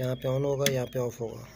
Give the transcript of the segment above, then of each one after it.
यहाँ पे ऑन होगा, यहाँ पे ऑफ होगा।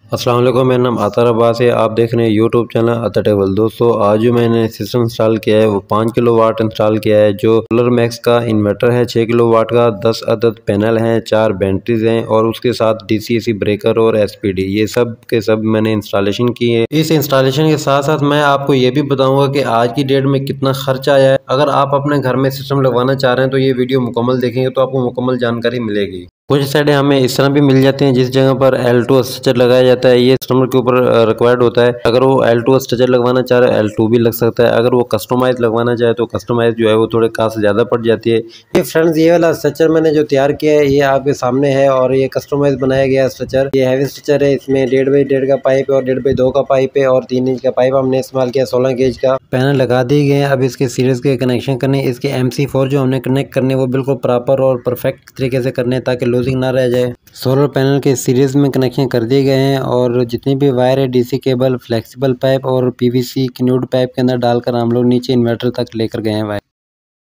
अस्सलाम वालेकुम, मेरा नाम अतार अब्बास है। आप देख रहे हैं यूट्यूब चैनल अतर टेबल। दोस्तों आज जो मैंने सिस्टम इंस्टॉल किया है वो 5 किलो वाट इंस्टॉल किया है। जो सोलर मैक्स का इन्वर्टर है 6 किलो वाट का, 10 अदद पैनल हैं, 4 बैटरीज हैं और उसके साथ डीसी-एसी ब्रेकर और एसपीडी, ये सब के सब मैंने इंस्टॉलेशन की है। इस इंस्टॉलेशन के साथ साथ मैं आपको ये भी बताऊंगा कि आज की डेट में कितना खर्च आया है। अगर आप अपने घर में सिस्टम लगवाना चाह रहे हैं तो ये वीडियो मुकम्मल देखेंगे तो आपको मुकम्मल जानकारी मिलेगी। कुछ साइडें हमें इस तरह भी मिल जाती हैं जिस जगह पर L2 स्ट्रक्चर लगाया जाता है, ये कस्टमर के ऊपर रिक्वायर्ड होता है। अगर वो L2 स्ट्रक्चर लगवाना चाह रहे हैं L2 भी लग सकता है। अगर वो कस्टमाइज लगवाना चाहे तो कस्टमाइज जो है वो थोड़े कास्ट ज़्यादा पड़ जाती है। ये फ्रेंड्स, ये वाला स्ट्रक्चर मैंने जो तैयार किया है ये आपके सामने है और ये कस्टमाइज बनाया गया स्ट्रक्चर। ये हैवी स्ट्रक्चर है, इसमें 1.5x1.5 का पाइप है और 1.5x2 का पाइप है और 3 इंच का पाइप हमने इस्तेमाल किया। 16 गेज का पैनल लगा दिए गए हैं। अब इसके सीरीज के कनेक्शन करने, इसके MC4 जो हमने कनेक्ट करने वो बिल्कुल प्रॉपर और परफेक्ट तरीके से करने ताकि लूजिंग ना रह जाए। सोलर पैनल के सीरीज में कनेक्शन कर दिए गए हैं और जितनी भी वायर है डीसी केबल, फ्लेक्सिबल पाइप और पीवीसी क्यूड पाइप के अंदर डालकर हम लोग नीचे इन्वर्टर तक लेकर गए हैं वायर।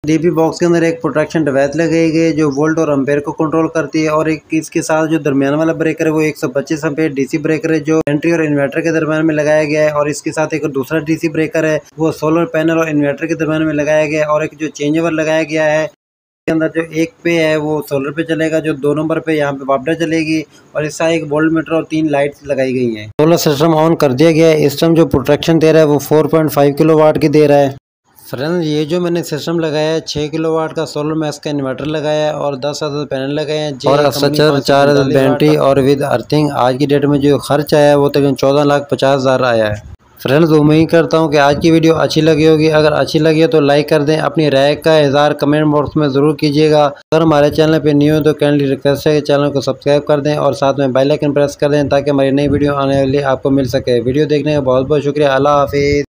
डीपी बॉक्स के अंदर एक प्रोटेक्शन डिवाइस लगाई गई है जो वोल्ट और एम्पेयर को कंट्रोल करती है और एक इसके साथ जो दरमियान वाला ब्रेकर है वो 125 एम्पेयर डीसी ब्रेकर है जो बैटरी और इन्वर्टर के दरमियान में लगाया गया है। और इसके साथ एक दूसरा डीसी ब्रेकर है वो सोलर पैनल और इन्वर्टर के दरमियान में लगाया गया है। और एक जो चेंज ओवर लगाया गया है के अंदर जो एक पे है वो सोलर पे चलेगा, जो 2 नंबर पे यहाँ पे वापडर चलेगी और इसका एक वोल्ट मीटर और 3 लाइट्स लगाई गई हैं। सोलर सिस्टम ऑन कर दिया गया है। इस टाइम जो प्रोटेक्शन दे रहा है वो 4.5 किलो वाट की दे रहा है। फ्रेंड्स, ये जो मैंने सिस्टम लगाया है 6 किलो वाट का सोलर मैक्स का इन्वर्टर लगाया है और 10 अदद पैनल लगाए हैं और 4 अदद बैटरी और विद अर्थिंग। आज की डेट में जो खर्च आया है वो तकरीबन 14,50,000 आया है। फ्रेंड्स, उम्मीद करता हूँ कि आज की वीडियो अच्छी लगी होगी। अगर अच्छी लगी है तो लाइक कर दें, अपनी राय का इज़हार कमेंट बॉक्स में ज़रूर कीजिएगा। अगर हमारे चैनल पे न्यू हो तो काइंडली रिक्वेस्ट है कि चैनल को सब्सक्राइब कर दें और साथ में बेल आइकन प्रेस कर दें ताकि हमारी नई वीडियो आने वाली आपको मिल सके। वीडियो देखने का बहुत बहुत शुक्रिया। अल्लाह हाफिज़।